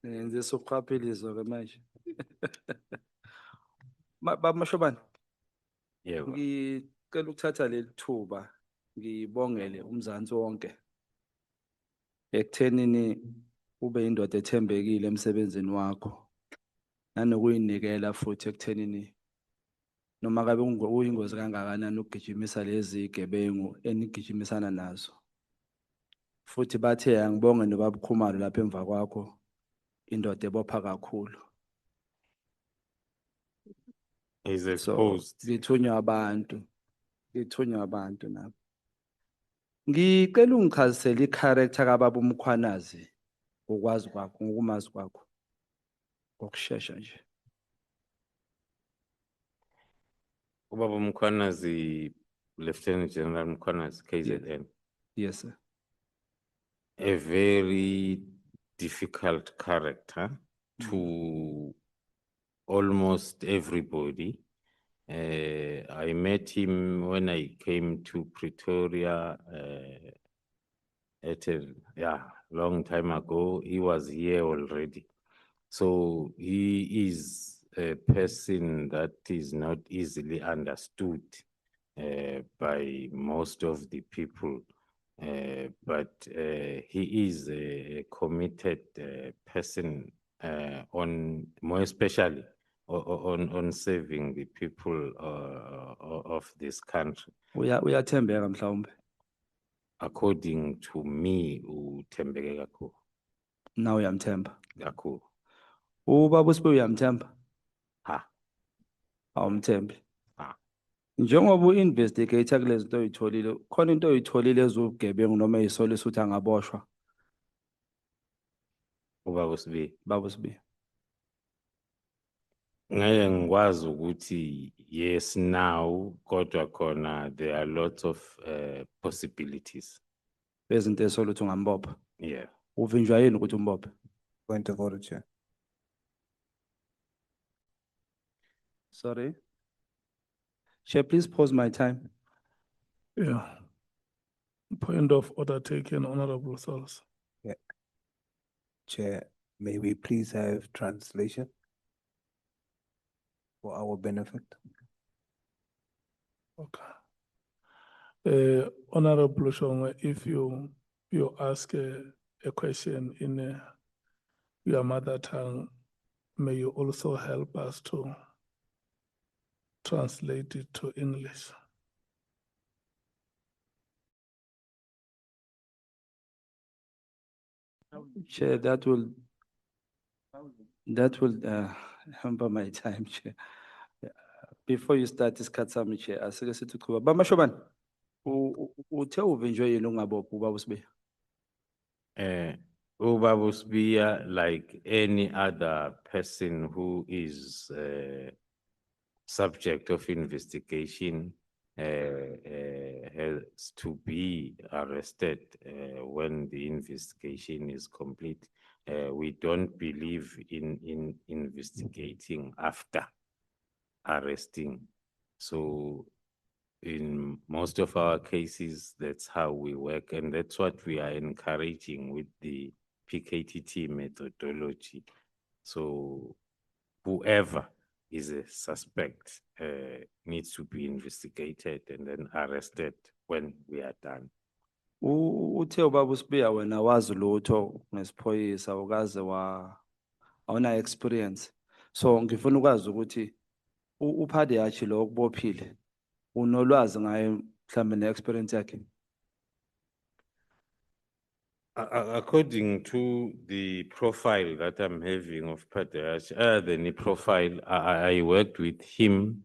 Ngenze sokuqaphelizwa ke manje. Baba Mashobane, Yebo. ngicela ukuthatha leli thuba ngibongele umzansi wonke ekuthenini ube indoda ethembekile emsebenzini wakho nanokuyinikela futhi ekuthenini noma kabe uyingozi kangakanani ukugijimisa lezi gebengu enigijimisana nazo. Futhi bathe angibonge nobaba Khumalo lapha emva kwakho indoda ebopha kakhulu. He's So exposed. ngithunywa abantu nabo. Ngicela ungichazisele i-character kababa uMkhwanazi ukwazi kwakho ngokumazi kwakho ngokusheshsha nje. Ubaba Mkhwanazi, Lieutenant General Mkhwanazi, KZN. Yes sir. A very difficult character to almost everybody. I met him when I came to Pretoria at a long time ago. He was here already. So he is a person that is not easily understood by most of the people. But he is a committed person on more especially on serving the people of this country. Uyathembeka mhlawumbe. According to me, uthembeke kakhulu. Now uyamthemba. Kakhulu. Ubaba uSibe uyamthemba? Ha. Awumthembi. Ha. Njengoba u-investigator kulezi zinto oyitholile, khona into oyitholile ezubugebengu noma eyisolisa ukuthi angaboshwa? Ubaba uSibe. Baba uSibe. Ngeke ngikwazi ukuthi yes now kodwa khona there are lots of possibilities. Bezinto esola ukuthi ungambopha. Yeah. Uvinjwa yini ukuthi umbophe? Point of order, Chair. Sorry. Chair, please pause my time. Yeah. Point of order taken, Honorable Solis. Chair, may we please have translation for our benefit? Okay. Honorable Shongwe, if you ask a question in your mother tongue, may you also help us to translate it to English. Chair, that will hamper my time, Chair. Before you start this Katsami, Chair, asike sithi kuba. Baba Mashobane, uthe uvinjwe yini ungabophi ubaba uSibe? Ubaba uSibe, like any other person who is subject of investigation, has to be arrested when the investigation is complete. We don't believe in investigating after arresting. So in most of our cases, that's how we work, and that's what we are encouraging with the PKTT methodology. So whoever is a suspect needs to be investigated and then arrested when we are done. Uthe ubaba uSibe wena wazi lutho ngesiphoyisa ukaze awuna experience. So ngifuna ukwazi ukuthi uphade yachi lo okubophile unolwazi ngaye mhlambe ne-experience yakhe. According to the profile that I'm having of Patriarch, the profile, I worked with him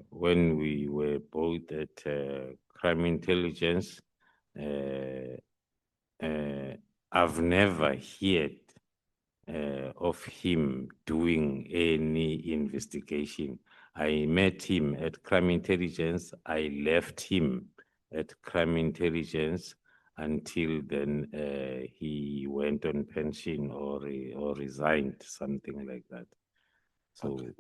when we were both at Crime Intelligence. I've never heard of him doing any investigation. I met him at Crime Intelligence. I left him at Crime Intelligence until then he went on pension or resigned, something like that. So Okay.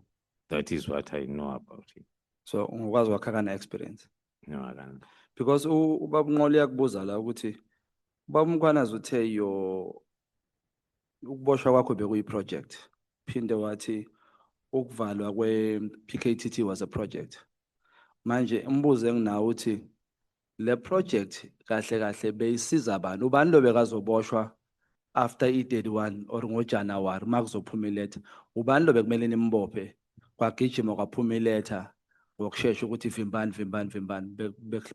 that is what I know about him. So ungakwazi wakha kana experience. No, I don't. Because ubaba uNqoli yakubuza la ukuthi ubaba uMkhwanazi uthe ukuboshwa kwakho bekuyi-project. Phinde wathi ukuvalwa kwe-PKTT was a project. Manje umbuzo enginawo uthi le project kahle kahle beyisiza abantu. Ubani lo bekazoboshwa after i-31 or ngoJanuwari makuzophuma iletha? Ubani lo bekumele nimbophe? Kwagijima kwaphuma iletha ngokusheshsha ukuthi vimbani.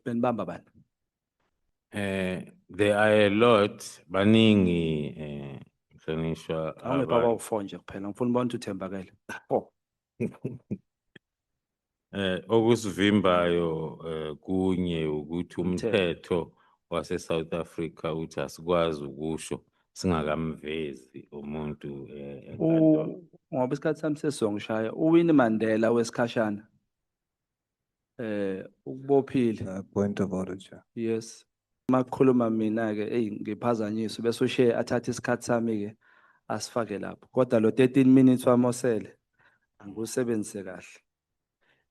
Benibamba bani? There are a lot, baningi, mhlonishwa Awungepha abawu-4 nje kuphela. Ngifuna ubona ukuthi uthembakele. 4. okusivimbayo kunye ukuthi Umthetho. umthetho wase South Africa uthi asikwazi ukusho singakamvezi umuntu enkantolo. Ngoba isikhathi sami sesizongishaya uWinnie Mandela wesikhashana ukubophile. Point of order, Chair. Yes. Makukhuluma mina ke ngiphazanyiswe bese ushiye athathe isikhathi sami ke asifake lapho. Kodwa lo 13 minutes wamosele angusebenzise kahle.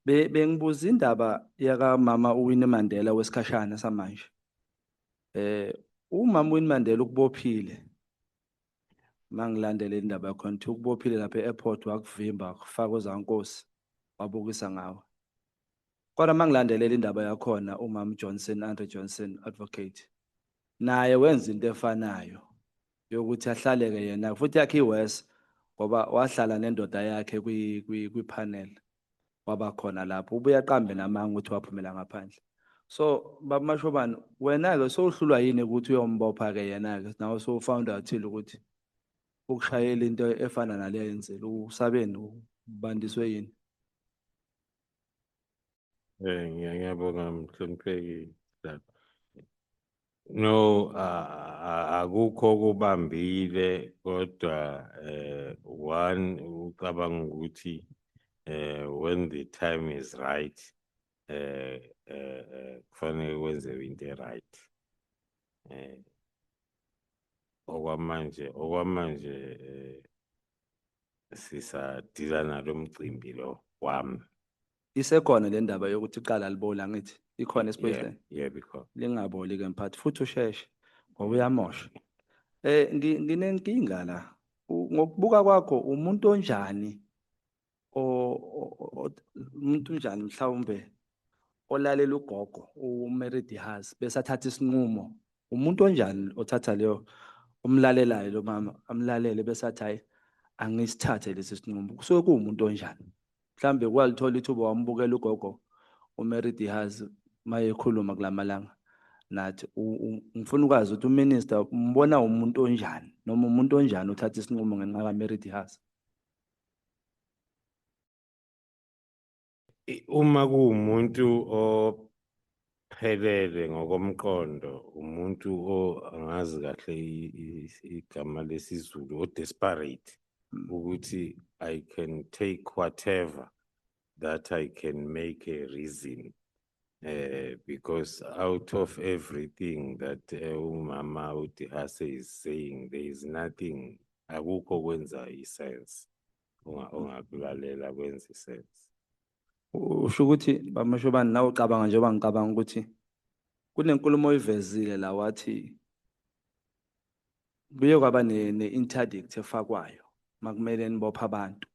Bengibuza indaba yaka mama uWinnie Mandela wesikhashana samanje. Umama uWinnie Mandela ukubophile. Mangilandele indaba yakho nthi ukubophile lapha e-airport wakuvimba kufaka uzankosi wabukisa ngawe. Kodwa mangilandelela indaba yakhona umama Johnson, Andre Johnson advocate, naye wenza into efanayo yokuthi ahlaleke yena futhi yakhe iWes ngoba wahlala nendoda yakhe kwi-panel waba khona lapho ubuye aqambe namanga ukuthi waphumela ngaphandle. So baba Mashobane wena ke sowuhlulwa yini ukuthi uyombopha ke yena ke nawe so found out ukuthi ukushayela into efana nale yenzela usabeni ubandiswe yini? Ngiyabonga mhlonipheki lapho. No, akukho kubambile kodwa one ucabanga ukuthi when the time is right kufanele wenze into right. Okwamanje sisadila nalo mcimbi lo wami. Isekhona le ndaba yokuthi iqala libola ngithi ikhona esibhedlela. Yeah, because Lingaboli ke mphathi futhi usheshe ngoba uyamosha. Nginenkinga la. Ngokubuka kwakho umuntu onjani umuntu njani mhlawumbe olalela ugogo uMeridi Haas bese athatha isinqumo. Umuntu onjani othatha leyo umlalelayo lo mama amlalele bese athi hayi angisithathe lesi sinqumo. Kusuke kuwumuntu onjani? Mhlambe kwalithola ithuba wambukela ugogo uMeridi Haas mayekhuluma kulamalanga nathi ngifuna ukwazi ukuthi uminister umbona umuntu onjani noma umuntu onjani uthatha isinqumo ngenxa kaMeridi Haas. Uma kuwumuntu ophelele ngokomqondo, umuntu angazi kahle igama lesizulu, desperate ukuthi I can take whatever that I can make a reason. Because out of everything that umama uDihase is saying, there is nothing akukho kwenza isense. Ungakulalela kwenza isense. Usho ukuthi baMashobane nawe ucabanga njengoba ngicabanga ukuthi kunenkulumo oyivezile la wathi kuye kwaba ne-interdict efakwayo makumele nibopha abantu.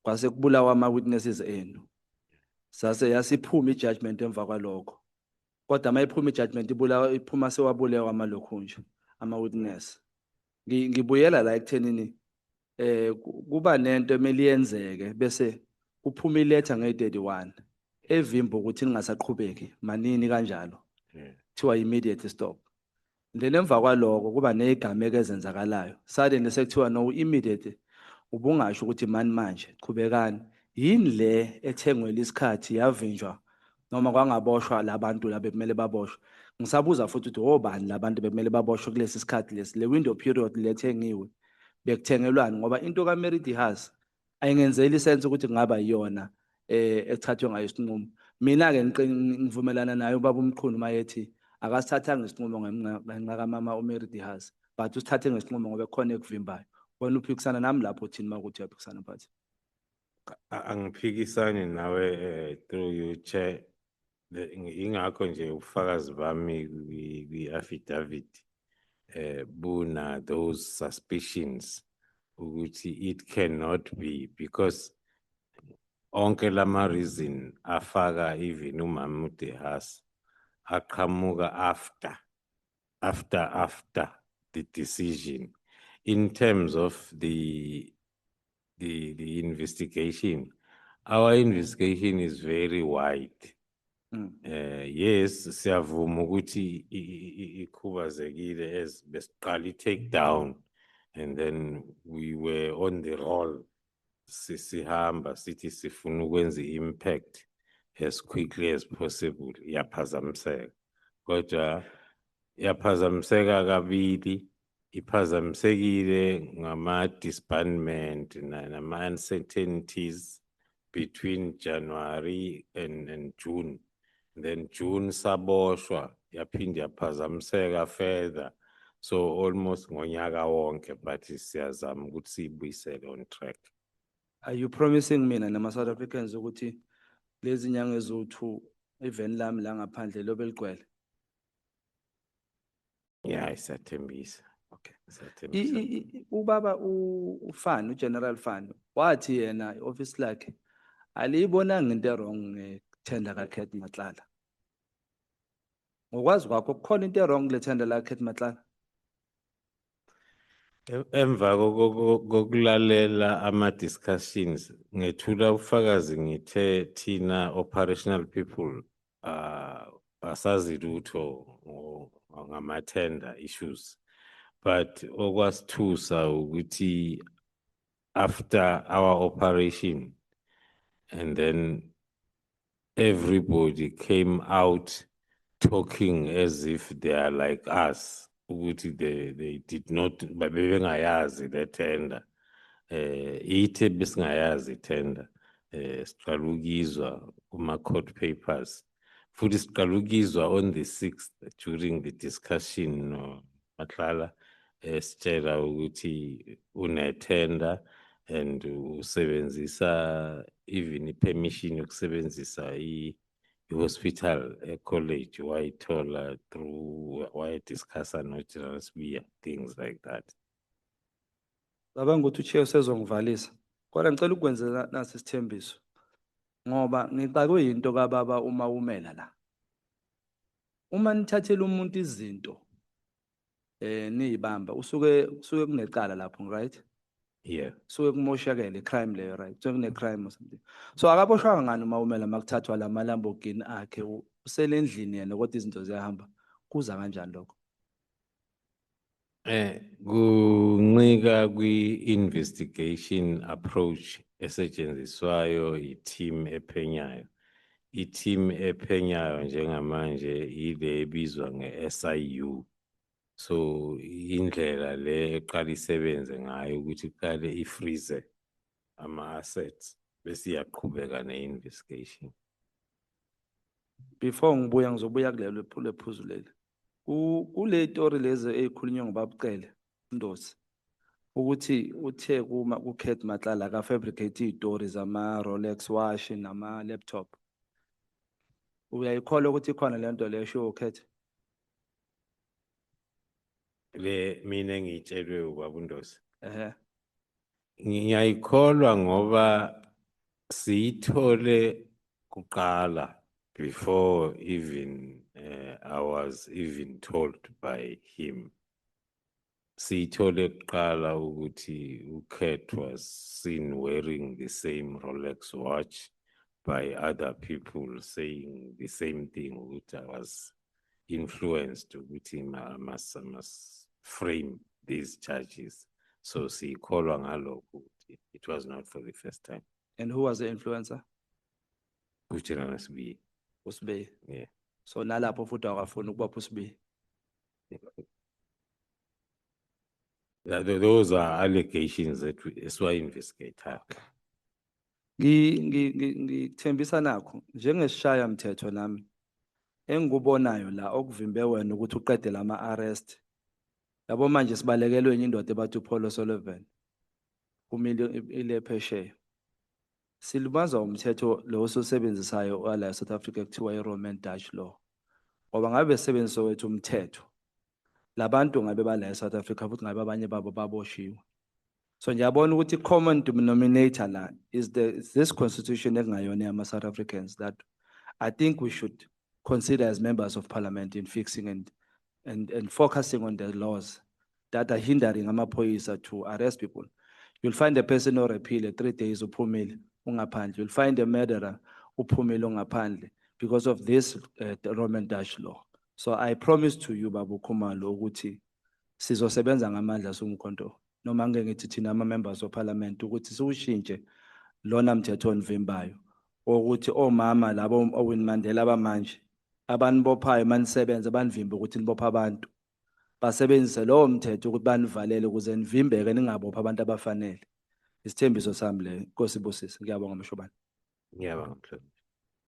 Kwase kubulawa ama-witnesses enu. Sase yasiphuma i-judgment emva kwalokho. Kodwa mayiphuma i-judgment iphuma sewabulewa amalokhunja ama-witness. Ngibuyela la ekuthenini kuba nento emeli yenzeke bese kuphuma iletha nge-31 evimba ukuthi ningasaqhubeki manini kanjalo. Kuthiwa immediate stop. Then emva kwalokho kuba negama ezenzakalayo. Suddenly sekuthiwa no immediate ubungasho ukuthi mani manje qhubekani. Yini le ethengwe lesikhathi yavinjwa noma kwangaboshwa labantu labe kumele baboshwe? Ngisabuza futhi ukuthi obani labantu bekumele baboshwe kulesi sikhathi lesi le window period lethengiwe bekuthengelwani ngoba into kaMeridi Haas ayingenzeli sense ukuthi kungaba yiyona ethathwe ngayo isinqumo. Mina ke ngivumelana naye ubaba uMqhunu mayethi akasithathanga isinqumo ngenxa kaMama uMeridi Haas but usithathe ngesinqumo ngoba kukhona ekuvimbayo. Wena uphikisana nami lapho uthini makuthi uyaphikisana phathi? Angiphikisani nawe through you chair. Ingakho nje ubufakazi bami kwi-affidavit buna those suspicions ukuthi it cannot be because onke lama reason afaka even umama uDehasi aqhamuka after the decision in terms of the investigation. Our investigation is very wide. Yes, siyavuma ukuthi ikhubazekile as besiqala take down, and then we were on the roll. Sihamba sithi sifuna ukwenza impact as quickly as possible. Yaphazamiseka. Kodwa yaphazamiseka kabili. Iphazamisekile ngama disbandment nama uncertainties between January and June. Then June saboshwa yaphinde yaphazamiseka further. So almost ngonyaka wonke, but siyazama ukuthi siyibuyisele on track. Are you promising mina nama South Africans ukuthi lezi nyanga ezo2 event lami la ngaphandle lobe ligcwele? Yeah, isathembisa. Okay. Isathembisa. Ubaba uFan, uGeneral Fan, wathi yena office lakhe aliyibonanga into wrong ngetender kaKhet Matlala. Ngokwazi kwakho kukhona into wrong le tender la kaKhet Matlala? Emva kokulalela ama-discussions, ngethula ufakazi ngithe thina operational people asazi lutho ngama-tender issues. But okwasithusa ukuthi after our operation, and then everybody came out talking as if they are like us. They did not, babengayazi the tender. Ithe besingayazi tender. Siqala ukuzwa kuma-court papers. Futhi siqala ukuzwa on the 6th during the discussion Matlala sitshela ukuthi une-tender and usebenzisa even i-permission yokusebenzisa i-hospital college wayithola through wayediscussa no-General Sibiya, things like that. Cabanga ukuthi uChair usezongivalisa. Kodwa ngicela ukwenza nasi isithembiso. Ngoba ngixakwe into kaBaba uma umela la. Uma nithathela umuntu izinto niyibamba usuke kunecala lapho, right? Yeah. Suke kumoshakele crime leyo, right? So kune crime or something. So akaboshwanga ngani uma umela makuthathwa la Lamborghini akhe uselendlini yena kodwa izinto ziyahamba. Kuza kanjani lokho? Kuncika kwi-investigation approach esetshenziswayo i-team ephenyayo. I-team ephenyayo njengamanje ile ebizwa nge-SIU. So indlela le eqala isebenze ngayo ukuthi iqale ifreeze ama-assets bese iyaqhubeka ne-investigation. Before ngibuya ngizobuya kulelo phuzu leli. Kule story lezi ezikhulunywa ngobabucele Ndosi ukuthi uthe kuma kuKhet Matlala ka fabricate izitori zama Rolex watch nama laptop. Uyayikholwa ukuthi khona le nto le show uKhet? Le mina ngitshelwe ubaba uNdosi. Ehe. Ngiyayikholwa ngoba siyithole kuqala before even I was even told by him. Siyithole kuqala ukuthi uKhet was seen wearing the same Rolex watch by other people saying the same thing, ukuthi I was influenced ukuthi I must frame these charges. So siyikholwa ngalokho. It was not for the first time. And who was the influencer? uGeneral Sibiya. uSibiya. Yeah. So nalapho futhi akafuna ukubapha uSibiya. Those are allegations that we investigate. Ngithembisa nakho njengesishaya mthetho nami engikubonayo la okuvimbe wena ukuthi uqede lama arrest. Yabo manje sibalekelwe enye indoda ebathi uPaulo Sullivan. Kumile ile phesheya. Silibaza umthetho lo osebenzisayo wala South Africa kuthiwa iRoman Dutch law. Ngoba ngabe sebenzisa wethu umthetho. labantu ngabe bala eSouth Africa futhi ngabe abanye babo baboshiwe. So ngiyabona ukuthi common denominator la is this constitution ekungayona yama South Africans that I think we should consider as members of parliament in fixing and focusing on the laws that are hindering amaphoyisa to arrest people. You'll find a person or repeal 3 days uphumile ungaphandle. You'll find a murderer uphumile ungaphandle because of this Roman Dutch law. So I promise to you Babu Khumalo ukuthi sizosebenza ngamandla sumkhonto noma ngeke ngithi thina ama members of parliament ukuthi siwushintshe lona mthetho onivimbayo ukuthi omama labo oWinnie Mandela abamanje abanibophayo manisebenza banivimbe ukuthi nibopha abantu basebenzise lowo mthetho ukuthi banivalele ukuze nivimbeke ningabopha abantu abafanele. Isithembiso sami le Nkosi Busisi ngiyabonga mshobana. Ngiyabonga.